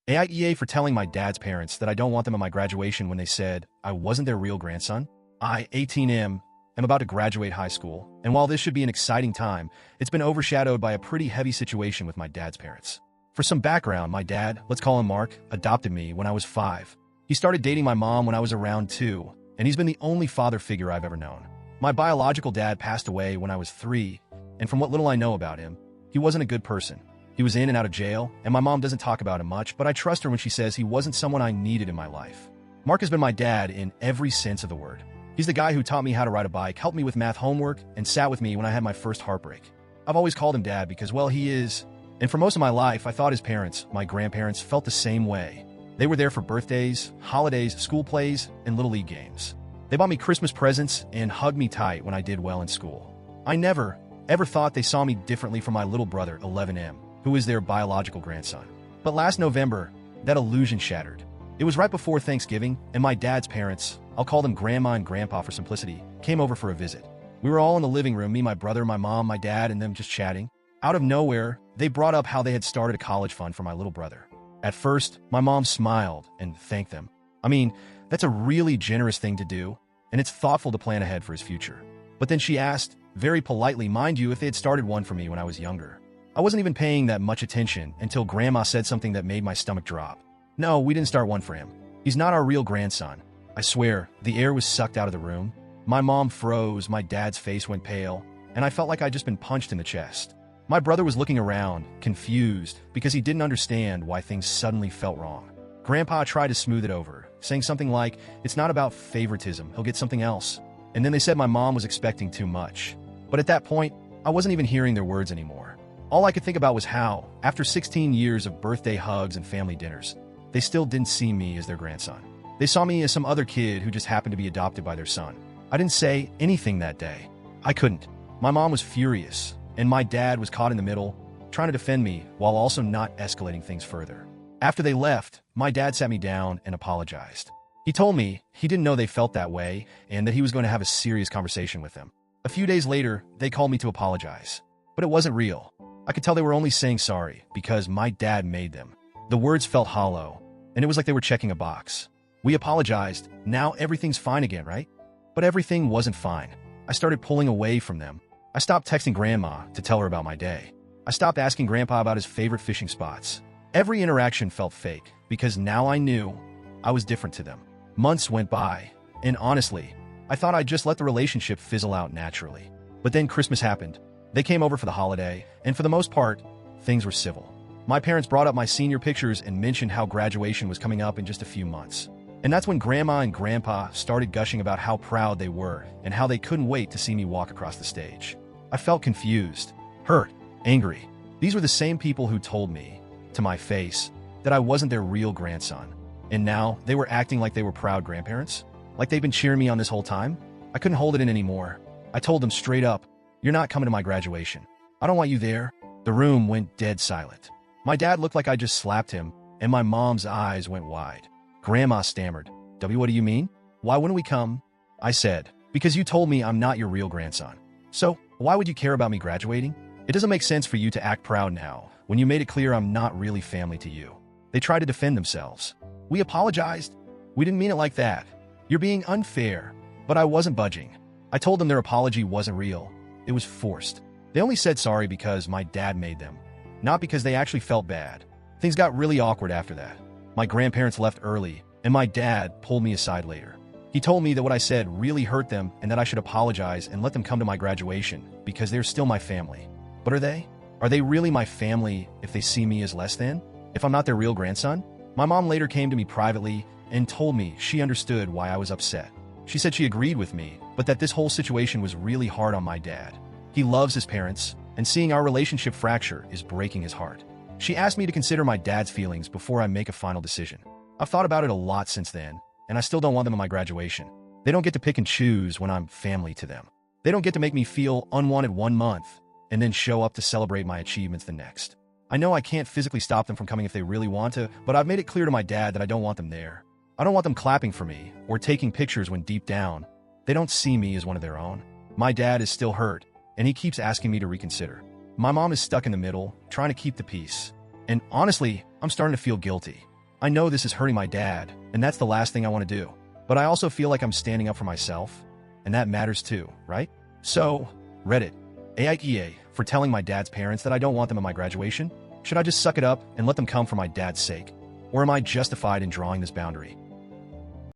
AITA for telling my dad's parents that I don't want them at my graduation when they said I wasn't their real grandson. I, 18M, am about to graduate high school, and while this should be an exciting time, it's been overshadowed by a pretty heavy situation with my dad's parents. For some background, my dad, let's call him Mark, adopted me when I was 5. He started dating my mom when I was around 2, and he's been the only father figure I've ever known. My biological dad passed away when I was 3, and from what little I know about him, he wasn't a good person. He was in and out of jail, and my mom doesn't talk about him much, but I trust her when she says he wasn't someone I needed in my life. Mark has been my dad in every sense of the word. He's the guy who taught me how to ride a bike, helped me with math homework, and sat with me when I had my first heartbreak. I've always called him dad because, well, he is. And for most of my life, I thought his parents, my grandparents, felt the same way. They were there for birthdays, holidays, school plays, and Little League games. They bought me Christmas presents and hugged me tight when I did well in school. I never, ever thought they saw me differently from my little brother, 11M, who is their biological grandson. But last November, that illusion shattered. It was right before Thanksgiving, and my dad's parents, I'll call them Grandma and Grandpa for simplicity, came over for a visit. We were all in the living room, me, my brother, my mom, my dad, and them just chatting. Out of nowhere, they brought up how they had started a college fund for my little brother. At first, my mom smiled and thanked them. I mean, that's a really generous thing to do, and it's thoughtful to plan ahead for his future. But then she asked, very politely, mind you, if they had started one for me when I was younger. I wasn't even paying that much attention until Grandma said something that made my stomach drop. No, we didn't start one for him. He's not our real grandson. I swear, the air was sucked out of the room. My mom froze, my dad's face went pale, and I felt like I'd just been punched in the chest. My brother was looking around, confused, because he didn't understand why things suddenly felt wrong. Grandpa tried to smooth it over, saying something like, it's not about favoritism, he'll get something else. And then they said my mom was expecting too much. But at that point, I wasn't even hearing their words anymore. All I could think about was how, after 16 years of birthday hugs and family dinners, they still didn't see me as their grandson. They saw me as some other kid who just happened to be adopted by their son. I didn't say anything that day. I couldn't. My mom was furious, and my dad was caught in the middle, trying to defend me while also not escalating things further. After they left, my dad sat me down and apologized. He told me he didn't know they felt that way and that he was going to have a serious conversation with them. A few days later, they called me to apologize. But it wasn't real. I could tell they were only saying sorry because my dad made them. The words felt hollow, and it was like they were checking a box. We apologized. Now everything's fine again, right? But everything wasn't fine. I started pulling away from them. I stopped texting Grandma to tell her about my day. I stopped asking Grandpa about his favorite fishing spots. Every interaction felt fake because now I knew I was different to them. Months went by, and honestly, I thought I'd just let the relationship fizzle out naturally. But then Christmas happened. They came over for the holiday, and for the most part, things were civil. My parents brought up my senior pictures and mentioned how graduation was coming up in just a few months. And that's when Grandma and Grandpa started gushing about how proud they were and how they couldn't wait to see me walk across the stage. I felt confused, hurt, angry. These were the same people who told me, to my face, that I wasn't their real grandson. And now they were acting like they were proud grandparents? Like they'd been cheering me on this whole time? I couldn't hold it in anymore. I told them straight up, you're not coming to my graduation. I don't want you there. The room went dead silent. My dad looked like I just slapped him, and my mom's eyes went wide. Grandma stammered, W, what do you mean? Why wouldn't we come? I said, because you told me I'm not your real grandson. So, why would you care about me graduating? It doesn't make sense for you to act proud now, when you made it clear I'm not really family to you. They tried to defend themselves. We apologized. We didn't mean it like that. You're being unfair. But I wasn't budging. I told them their apology wasn't real. It was forced. They only said sorry because my dad made them, not because they actually felt bad. Things got really awkward after that. My grandparents left early, and my dad pulled me aside later. He told me that what I said really hurt them and that I should apologize and let them come to my graduation because they're still my family. But are they? Are they really my family if they see me as less than? If I'm not their real grandson? My mom later came to me privately and told me she understood why I was upset. She said she agreed with me, but that this whole situation was really hard on my dad. He loves his parents, and seeing our relationship fracture is breaking his heart. She asked me to consider my dad's feelings before I make a final decision. I've thought about it a lot since then, and I still don't want them at my graduation. They don't get to pick and choose when I'm family to them. They don't get to make me feel unwanted 1 month and then show up to celebrate my achievements the next. I know I can't physically stop them from coming if they really want to, but I've made it clear to my dad that I don't want them there. I don't want them clapping for me or taking pictures when deep down, they don't see me as one of their own. My dad is still hurt, and he keeps asking me to reconsider. My mom is stuck in the middle, trying to keep the peace. And honestly, I'm starting to feel guilty. I know this is hurting my dad, and that's the last thing I want to do. But I also feel like I'm standing up for myself, and that matters too, right? So, Reddit, AITA, for telling my dad's parents that I don't want them at my graduation? Should I just suck it up and let them come for my dad's sake? Or am I justified in drawing this boundary?